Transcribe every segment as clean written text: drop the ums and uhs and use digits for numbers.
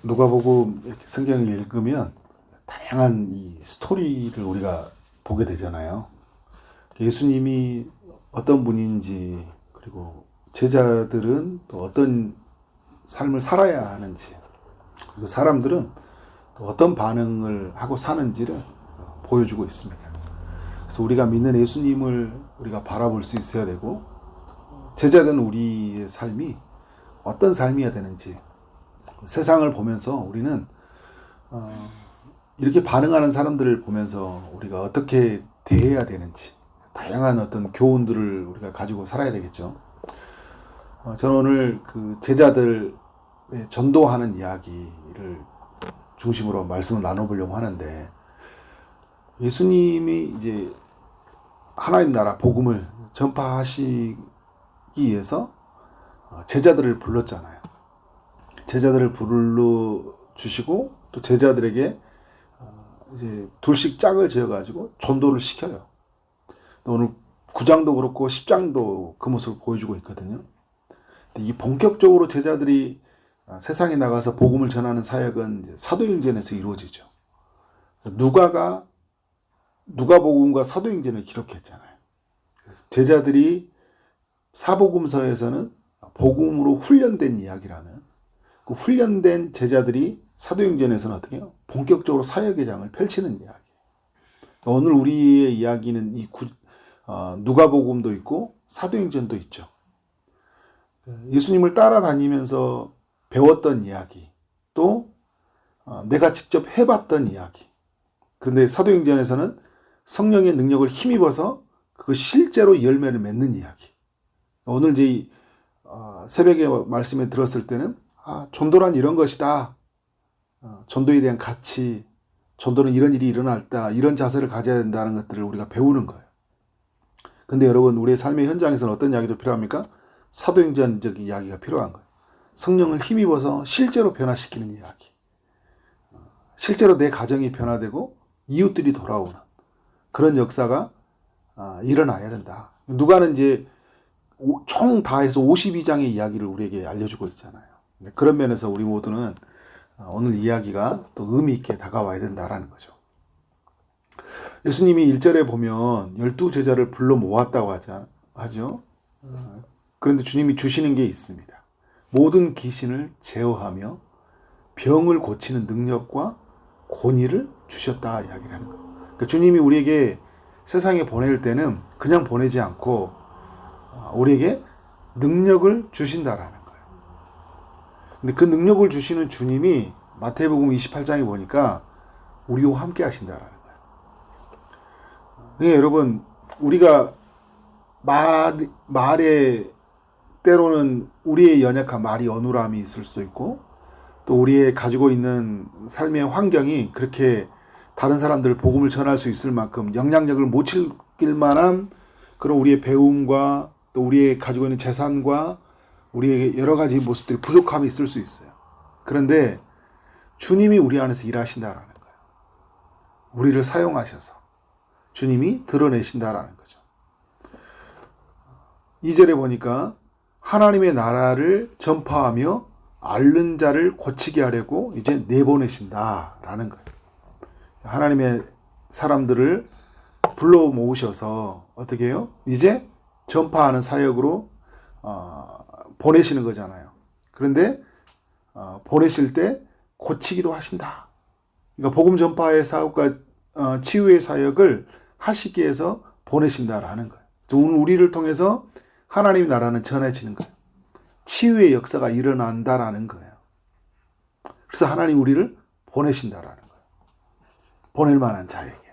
누가복음 이렇게 성경을 읽으면 다양한 이 스토리를 우리가 보게 되잖아요. 예수님이 어떤 분인지, 그리고 제자들은 또 어떤 삶을 살아야 하는지, 그리고 사람들은 또 어떤 반응을 하고 사는지를 보여주고 있습니다. 그래서 우리가 믿는 예수님을 우리가 바라볼 수 있어야 되고, 제자된 우리의 삶이 어떤 삶이어야 되는지, 세상을 보면서 우리는 이렇게 반응하는 사람들을 보면서 우리가 어떻게 대해야 되는지 다양한 어떤 교훈들을 우리가 가지고 살아야 되겠죠. 저는 오늘 그 제자들의 전도하는 이야기를 중심으로 말씀을 나눠보려고 하는데, 예수님이 이제 하나님 나라 복음을 전파하시기 위해서 제자들을 불렀잖아요. 제자들을 불러주시고 또 제자들에게 이제 둘씩 짝을 지어가지고 전도를 시켜요. 오늘 9장도 그렇고 10장도 그 모습을 보여주고 있거든요. 이 본격적으로 제자들이 세상에 나가서 복음을 전하는 사역은 이제 사도행전에서 이루어지죠. 누가복음과 사도행전을 기록했잖아요. 제자들이 사복음서에서는 복음으로 훈련된 이야기라면, 그 훈련된 제자들이 사도행전에서는 어떻게 해요? 본격적으로 사역의 장을 펼치는 이야기. 오늘 우리의 이야기는 누가복음도 있고 사도행전도 있죠. 예수님을 따라다니면서 배웠던 이야기, 또 내가 직접 해봤던 이야기. 그런데 사도행전에서는 성령의 능력을 힘입어서 그 실제로 열매를 맺는 이야기. 오늘 이제 새벽에 말씀에 들었을 때는 전도란 이런 것이다. 전도에 대한 가치, 전도는 이런 일이 일어날 때 이런 자세를 가져야 된다는 것들을 우리가 배우는 거예요. 근데 여러분, 우리의 삶의 현장에서는 어떤 이야기도 필요합니까? 사도행전적 이야기가 필요한 거예요. 성령을 힘입어서 실제로 변화시키는 이야기. 실제로 내 가정이 변화되고 이웃들이 돌아오는 그런 역사가 일어나야 된다. 누가는 이제 총 다 해서 52장의 이야기를 우리에게 알려주고 있잖아요. 그런 면에서 우리 모두는 오늘 이야기가 또 의미 있게 다가와야 된다라는 거죠. 예수님이 1절에 보면 12제자를 불러 모았다고 하죠. 그런데 주님이 주시는 게 있습니다. 모든 귀신을 제어하며 병을 고치는 능력과 권위를 주셨다 이야기를 하는 거예요. 그러니까 주님이 우리에게 세상에 보낼 때는 그냥 보내지 않고 우리에게 능력을 주신다라는 거예요. 근데 그 능력을 주시는 주님이 마태복음 28장에 보니까 우리와 함께 하신다라는 거예요. 그러니까 여러분, 우리가 말에 때로는 우리의 연약한 말이 어눌함이 있을 수도 있고, 또 우리의 가지고 있는 삶의 환경이 그렇게 다른 사람들 복음을 전할 수 있을 만큼 영향력을 못 즐길 만한 그런 우리의 배움과 또 우리의 가지고 있는 재산과 우리의 여러 가지 모습들이 부족함이 있을 수 있어요. 그런데 주님이 우리 안에서 일하신다라는 거예요. 우리를 사용하셔서 주님이 드러내신다라는 거죠. 2절에 보니까 하나님의 나라를 전파하며 앓는 자를 고치게 하려고 이제 내보내신다라는 거예요. 하나님의 사람들을 불러 모으셔서 어떻게 해요? 이제 전파하는 사역으로 보내시는 거잖아요. 그런데 보내실 때 고치기도 하신다. 그러니까 복음 전파의 사역과 치유의 사역을 하시기 위해서 보내신다라는 거예요. 오늘 우리를 통해서 하나님의 나라는 전해지는 거예요. 치유의 역사가 일어난다라는 거예요. 그래서 하나님 우리를 보내신다라는 거예요. 보낼 만한 자에게.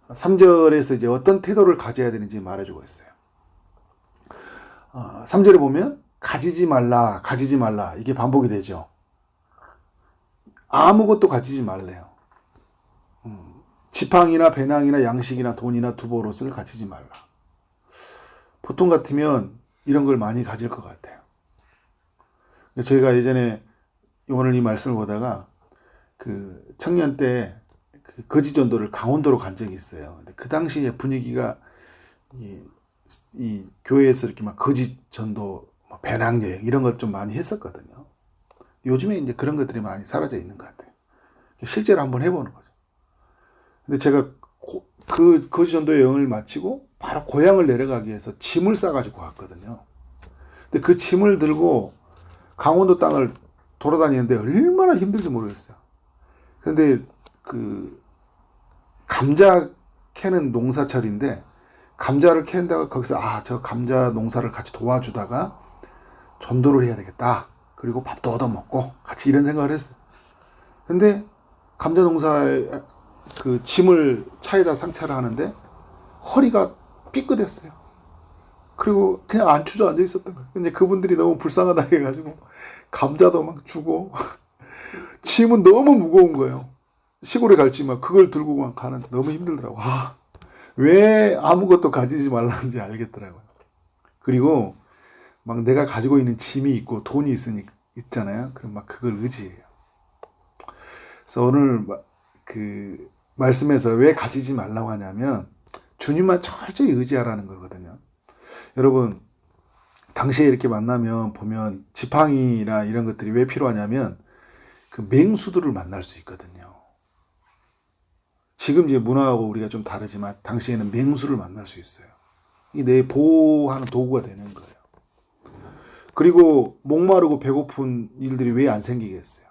3절에서 이제 어떤 태도를 가져야 되는지 말해주고 있어요. 3절에 보면 가지지 말라, 가지지 말라 이게 반복이 되죠. 아무것도 가지지 말래요. 지팡이나 배낭이나 양식이나 돈이나 두보롯을 가지지 말라. 보통 같으면 이런 걸 많이 가질 것 같아요. 저희가 예전에 오늘 이 말씀을 보다가 그 청년 때 그 거지전도를 강원도로 간 적이 있어요. 근데 그 당시에 분위기가 이 교회에서 이렇게 막 거지전도 배낭여행 이런 걸 좀 많이 했었거든요. 요즘에 이제 그런 것들이 많이 사라져 있는 것 같아요. 실제로 한번 해보는 거죠. 근데 제가 그 거지전도 여행을 마치고 바로 고향을 내려가기 위해서 짐을 싸가지고 갔거든요. 근데 그 짐을 들고 강원도 땅을 돌아다니는데 얼마나 힘들지 모르겠어요. 근데 그 감자 캐는 농사철인데 감자를 캐는다가 거기서 저 감자 농사를 같이 도와주다가 전도를 해야 되겠다. 그리고 밥도 얻어먹고 같이 이런 생각을 했어요. 근데 감자 농사에 그 짐을 차에다 상차를 하는데 허리가 삐끗했어요. 그리고 그냥 안 주저앉아 있었던 거예요. 근데 그분들이 너무 불쌍하다 해가지고 감자도 막 주고 짐은 너무 무거운 거예요. 시골에 갈지만 그걸 들고만 가는 너무 힘들더라고. 왜 아무것도 가지지 말라는지 알겠더라고요. 그리고 막 내가 가지고 있는 짐이 있고 돈이 있잖아요. 그럼 막 그걸 의지해요. 그래서 오늘 그 말씀에서 왜 가지지 말라고 하냐면 주님만 철저히 의지하라는 거거든요. 여러분 당시에 이렇게 만나면 보면 지팡이나 이런 것들이 왜 필요하냐면 그 맹수들을 만날 수 있거든요. 지금 이제 문화하고 우리가 좀 다르지만 당시에는 맹수를 만날 수 있어요. 이게 내 보호하는 도구가 되는 거예요. 그리고 목마르고 배고픈 일들이 왜 안 생기겠어요?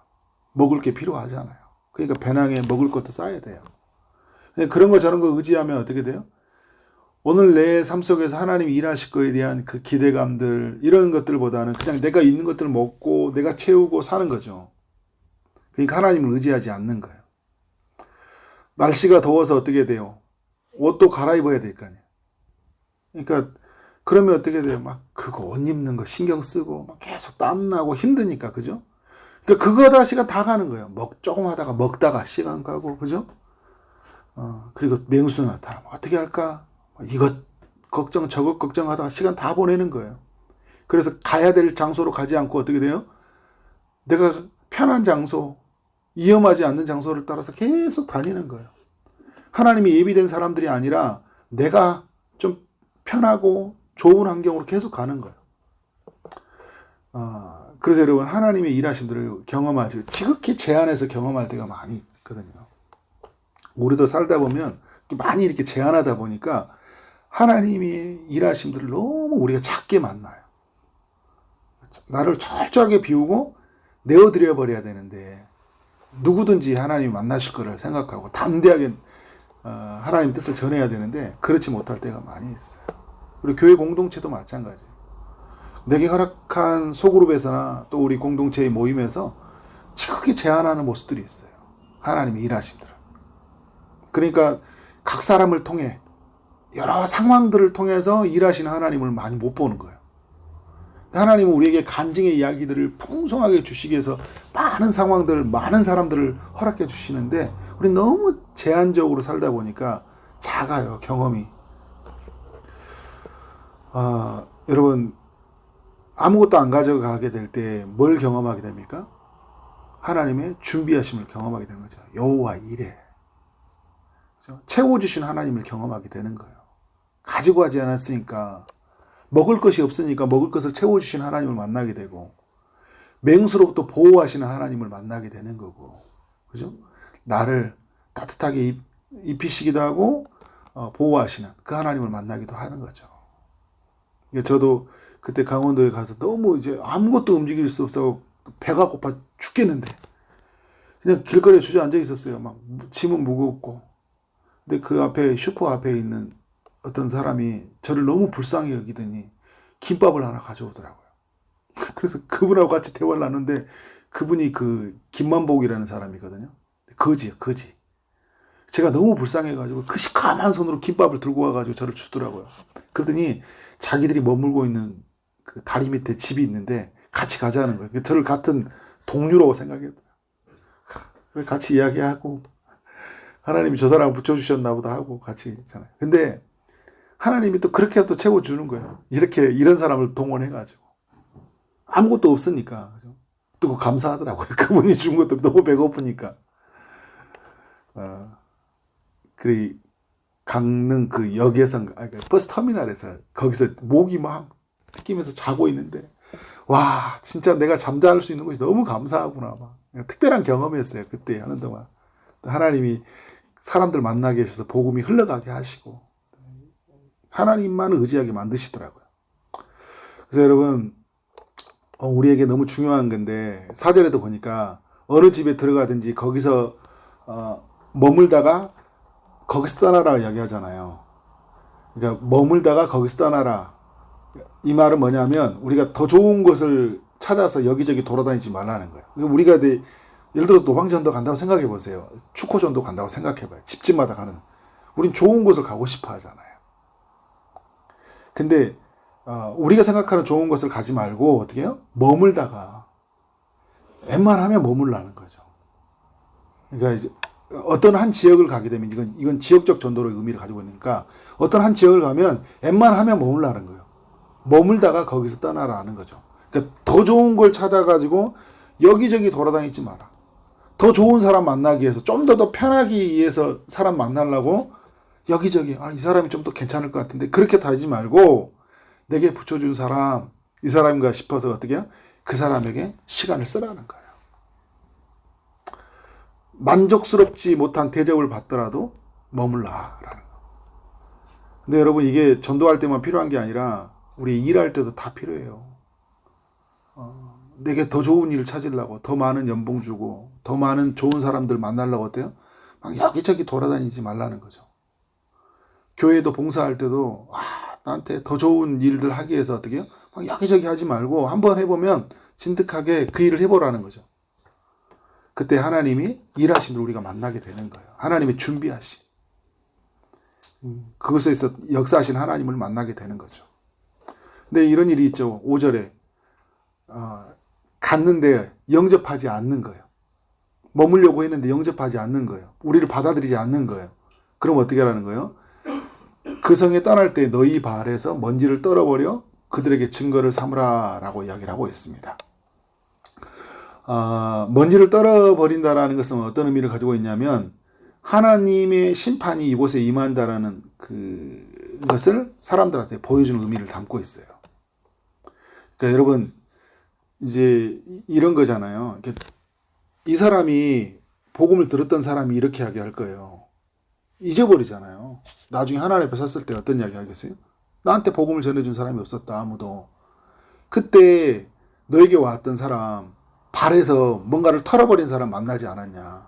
먹을 게 필요하잖아요. 그러니까 배낭에 먹을 것도 싸야 돼요. 그런 거 저런 거 의지하면 어떻게 돼요? 오늘 내 삶 속에서 하나님이 일하실 거에 대한 그 기대감들 이런 것들보다는 그냥 내가 있는 것들을 먹고 내가 채우고 사는 거죠. 그러니까 하나님을 의지하지 않는 거예요. 날씨가 더워서 어떻게 돼요? 옷도 갈아입어야 될 거 아니에요. 그러니까 그러면 어떻게 돼요? 막 그거 옷 입는 거 신경 쓰고 막 계속 땀나고 힘드니까 그죠? 그러니까 그거 하다가 시간 다 가는 거예요. 조금 하다가 먹다가 시간 가고 그죠? 그리고 맹수 나타나면 어떻게 할까? 이것 걱정 저것 걱정하다가 시간 다 보내는 거예요. 그래서 가야 될 장소로 가지 않고 어떻게 돼요? 내가 편한 장소, 위험하지 않는 장소를 따라서 계속 다니는 거예요. 하나님이 예비된 사람들이 아니라 내가 좀 편하고 좋은 환경으로 계속 가는 거예요. 그래서 여러분 하나님의 일하심들을 경험하지 지극히 제한해서 경험할 때가 많이 있거든요. 우리도 살다 보면 많이 이렇게 제한하다 보니까 하나님의 일하심들을 너무 우리가 작게 만나요. 나를 철저하게 비우고 내어드려 버려야 되는데 누구든지 하나님이 만나실 거를 생각하고 담대하게 하나님 뜻을 전해야 되는데 그렇지 못할 때가 많이 있어요. 그리고 교회 공동체도 마찬가지예요. 내게 허락한 소그룹에서나 또 우리 공동체의 모임에서 지극히 제한하는 모습들이 있어요. 하나님의 일하심들을. 그러니까 각 사람을 통해 여러 상황들을 통해서 일하시는 하나님을 많이 못 보는 거예요. 하나님은 우리에게 간증의 이야기들을 풍성하게 주시기 위해서 많은 상황들, 많은 사람들을 허락해 주시는데 우리 너무 제한적으로 살다 보니까 작아요, 경험이. 여러분 아무것도 안 가져가게 될 때 뭘 경험하게 됩니까? 하나님의 준비하심을 경험하게 되는 거죠. 여호와 이레. 채워주신 하나님을 경험하게 되는 거예요. 가지고 가지 않았으니까 먹을 것이 없으니까 먹을 것을 채워주신 하나님을 만나게 되고 맹수로부터 보호하시는 하나님을 만나게 되는 거고 그죠? 나를 따뜻하게 입히시기도 하고 보호하시는 그 하나님을 만나기도 하는 거죠. 저도 그때 강원도에 가서 너무 이제 아무것도 움직일 수 없어 배가 고파 죽겠는데 그냥 길거리에 주저앉아 있었어요. 막 짐은 무겁고 근데 그 앞에 슈퍼 앞에 있는 어떤 사람이 저를 너무 불쌍히 여기더니 김밥을 하나 가져오더라고요. 그래서 그분하고 같이 대화를 나누는데 그분이 그 김만복이라는 사람이거든요. 거지요, 거지. 제가 너무 불쌍해가지고 그 시커먼 손으로 김밥을 들고 와가지고 저를 주더라고요. 그러더니 자기들이 머물고 있는 그 다리 밑에 집이 있는데 같이 가자는 거예요. 저를 같은 동료라고 생각했어요. 같이 이야기하고 하나님이 저 사람을 붙여주셨나 보다 하고 같이 있잖아요. 근데 하나님이 또 그렇게 또 채워주는 거예요. 이런 사람을 동원해가지고. 아무것도 없으니까. 또 감사하더라고요. 그분이 준 것도 너무 배고프니까. 그 강릉 그 역에서, 버스 터미널에서 거기서 목이 막 튀기면서 자고 있는데 와, 진짜 내가 잠잘 수 있는 것이 너무 감사하구나. 막. 특별한 경험이었어요. 그때 하는 동안. 하나님이 사람들 만나게 하셔서 복음이 흘러가게 하시고, 하나님만 의지하게 만드시더라고요. 그래서 여러분, 우리에게 너무 중요한 건데, 사절에도 보니까 어느 집에 들어가든지 거기서 머물다가 거기서 떠나라 이야기하잖아요. 그러니까 머물다가 거기서 떠나라. 이 말은 뭐냐면 우리가 더 좋은 곳을 찾아서 여기저기 돌아다니지 말라는 거예요. 우리가 예를 들어 노방전도 간다고 생각해 보세요. 축호전도 간다고 생각해 봐요. 집집마다 가는. 우린 좋은 곳을 가고 싶어 하잖아요. 근데 우리가 생각하는 좋은 곳을 가지 말고 어떻게 해요? 머물다가 웬만하면 머물라는 거죠. 그러니까 이제 어떤 한 지역을 가게 되면 이건 지역적 전도의 의미를 가지고 있으니까 어떤 한 지역을 가면 웬만하면 머물라는 거예요. 머물다가 거기서 떠나라는 거죠. 그러니까 더 좋은 걸 찾아가지고 여기저기 돌아다니지 마라. 더 좋은 사람 만나기 위해서 좀 더 편하기 위해서 사람 만나려고 여기저기 이 사람이 좀 더 괜찮을 것 같은데 그렇게 다니지 말고 내게 붙여준 사람 이 사람인가 싶어서 어떻게 해요? 그 사람에게 시간을 쓰라는 거예요. 만족스럽지 못한 대접을 받더라도 머물라라는 거. 근데 여러분 이게 전도할 때만 필요한 게 아니라 우리 일할 때도 다 필요해요. 내게 더 좋은 일을 찾으려고 더 많은 연봉 주고 더 많은 좋은 사람들 만나려고 어때요? 막 여기저기 돌아다니지 말라는 거죠. 교회도 봉사할 때도 나한테 더 좋은 일들 하기 위해서 어떻게 해요? 막 여기저기 하지 말고 한번 해보면 진득하게 그 일을 해보라는 거죠. 그때 하나님이 일하신 걸 우리가 만나게 되는 거예요. 하나님이 준비하신 그것에서 역사하신 하나님을 만나게 되는 거죠. 근데 이런 일이 있죠. 5절에 갔는데 영접하지 않는 거예요. 머물려고 했는데 영접하지 않는 거예요. 우리를 받아들이지 않는 거예요. 그럼 어떻게 하라는 거예요? 그 성에 떠날 때 너희 발에서 먼지를 떨어버려 그들에게 증거를 삼으라라고 이야기를 하고 있습니다. 먼지를 떨어버린다라는 것은 어떤 의미를 가지고 있냐면 하나님의 심판이 이곳에 임한다라는 그것을 사람들한테 보여주는 의미를 담고 있어요. 그러니까 여러분 이제 이런 거잖아요. 이 사람이 복음을 들었던 사람이 이렇게 이야기할 거예요. 잊어버리잖아요. 나중에 하나님 앞에 섰을 때 어떤 이야기 하겠어요? 나한테 복음을 전해준 사람이 없었다 아무도. 그때 너에게 왔던 사람 발에서 뭔가를 털어버린 사람 만나지 않았냐.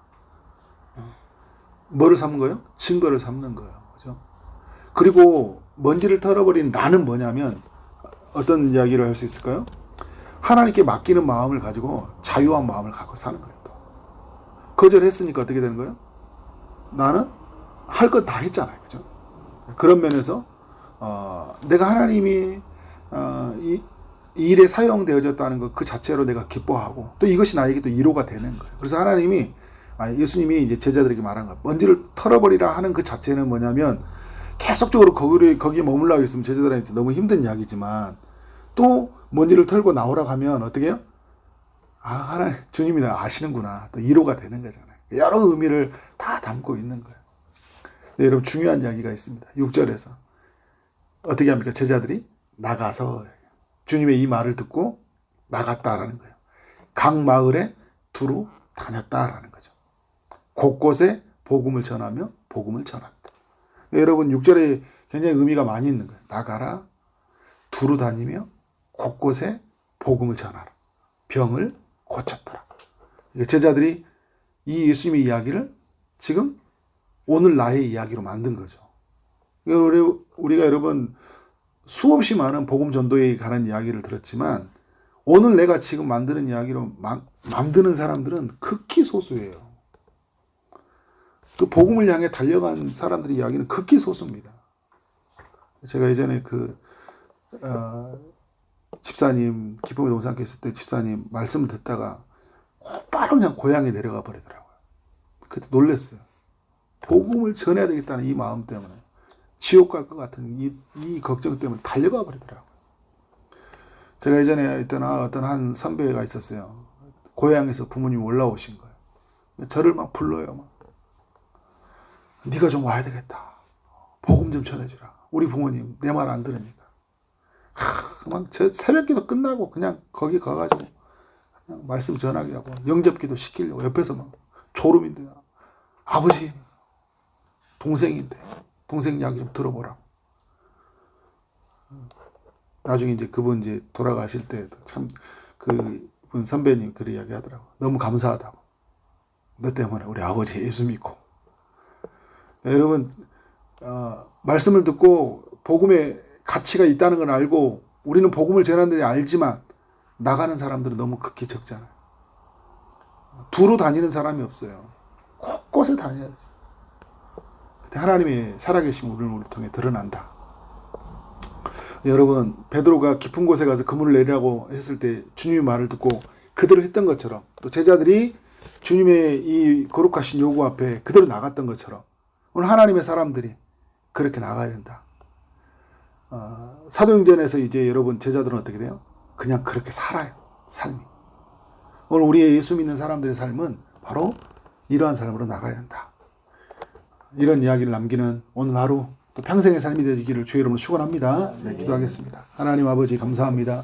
뭐를 삼는 거예요? 증거를 삼는 거예요. 그죠? 그리고 먼지를 털어버린 나는 뭐냐면 어떤 이야기를 할 수 있을까요? 하나님께 맡기는 마음을 가지고 자유한 마음을 갖고 사는 거예요. 또. 거절했으니까 어떻게 되는 거예요? 나는 할 것 다 했잖아요. 그죠? 그런 면에서 내가 하나님이 이 일에 사용되어졌다는 것 그 자체로 내가 기뻐하고 또 이것이 나에게 또 위로가 되는 거예요. 그래서 하나님이 예수님이 이제 제자들에게 말한 거예요. 먼지를 털어버리라 하는 그 자체는 뭐냐면 계속적으로 거기에 머물라고 했으면 제자들한테 너무 힘든 이야기지만 또 먼지를 털고 나오라고 하면 어떻게 해요? 하나님 주님이 나 아시는구나. 또 위로가 되는 거잖아요. 여러 의미를 다 담고 있는 거예요. 네, 여러분 중요한 이야기가 있습니다. 6절에서 어떻게 합니까? 제자들이 나가서 주님의 이 말을 듣고 나갔다라는 거예요. 각 마을에 두루 다녔다라는 거죠. 곳곳에 복음을 전하며 복음을 전한다. 네, 여러분 6절에 굉장히 의미가 많이 있는 거예요. 나가라, 두루 다니며 곳곳에 복음을 전하라. 병을 고쳤더라. 제자들이 이 예수님의 이야기를 지금 오늘 나의 이야기로 만든 거죠. 우리가 여러분 수없이 많은 복음 전도에 관한 이야기를 들었지만 오늘 내가 지금 만드는 이야기로 만드는 사람들은 극히 소수예요. 그 복음을 향해 달려간 사람들의 이야기는 극히 소수입니다. 제가 예전에 집사님 기쁨의 동산교회 있을 때 집사님 말씀을 듣다가 바로 그냥 고향에 내려가 버리더라고요. 그때 놀랐어요. 복음을 전해야 되겠다는 이 마음 때문에 지옥 갈 것 같은 이 걱정 때문에 달려가 버리더라고요. 제가 예전에 어떤 한 선배가 있었어요. 고향에서 부모님이 올라오신 거예요. 저를 막 불러요. 막. 네가 좀 와야 되겠다. 복음 좀 전해주라. 우리 부모님 내 말 안 들으니까. 막 새벽기도 끝나고 그냥 거기 가가지고 그냥 말씀 전하기라고 영접기도 시키려고 옆에서 막 졸음인데 아버지 동생인데 동생 이야기 좀 들어보라고. 나중에 이제 그분 이제 돌아가실 때도 참 그분 선배님 그 이야기 하더라고. 너무 감사하다고. 너 때문에 우리 아버지 예수 믿고. 여러분 말씀을 듣고 복음의 가치가 있다는 걸 알고 우리는 복음을 전하는데 알지만 나가는 사람들은 너무 극히 적잖아요. 두루 다니는 사람이 없어요. 곳곳에 다녀야죠. 그때 하나님의 살아계신 우리를 통해 드러난다. 여러분 베드로가 깊은 곳에 가서 그물을 내리라고 했을 때 주님의 말을 듣고 그대로 했던 것처럼 또 제자들이 주님의 이 거룩하신 요구 앞에 그대로 나갔던 것처럼 오늘 하나님의 사람들이 그렇게 나가야 된다. 사도행전에서 이제 여러분 제자들은 어떻게 돼요? 그냥 그렇게 살아요. 삶이. 오늘 우리의 예수 믿는 사람들의 삶은 바로 이러한 삶으로 나가야 된다. 이런 이야기를 남기는 오늘 하루 또 평생의 삶이 되기를 주의 이름으로 축원합니다. 네, 기도하겠습니다. 하나님 아버지 감사합니다.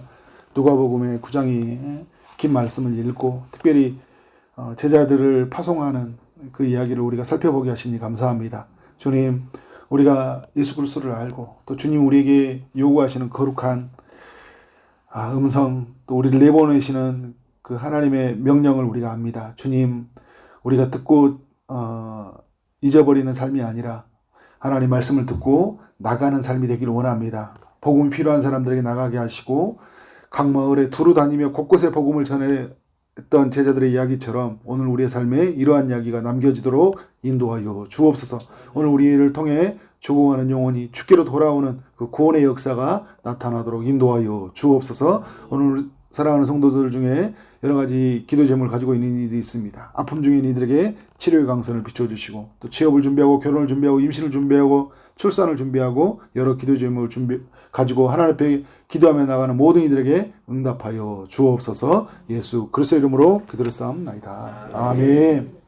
누가복음의 9장이 긴 말씀을 읽고 특별히 제자들을 파송하는 그 이야기를 우리가 살펴보게 하시니 감사합니다. 주님, 우리가 예수 그리스도를 알고 또 주님 우리에게 요구하시는 거룩한 음성 또 우리를 내보내시는 그 하나님의 명령을 우리가 압니다. 주님, 우리가 듣고 잊어버리는 삶이 아니라 하나님 말씀을 듣고 나가는 삶이 되기를 원합니다. 복음이 필요한 사람들에게 나가게 하시고 각 마을에 두루 다니며 곳곳에 복음을 전했던 제자들의 이야기처럼 오늘 우리의 삶에 이러한 이야기가 남겨지도록 인도하여 주옵소서. 오늘 우리를 통해 죽어가는 영혼이 죽기로 돌아오는 그 구원의 역사가 나타나도록 인도하여 주옵소서. 오늘 사랑하는 성도들 중에 여러 가지 기도 제목을 가지고 있는 이들이 있습니다. 아픔 중인 이들에게 치료의 강선을 비춰주시고 또 취업을 준비하고 결혼을 준비하고 임신을 준비하고 출산을 준비하고 여러 기도 제목을 가지고 하나님 앞에 기도하며 나가는 모든 이들에게 응답하여 주옵소서. 예수 그리스도의 이름으로 기도를 쌓옵나이다. 아멘.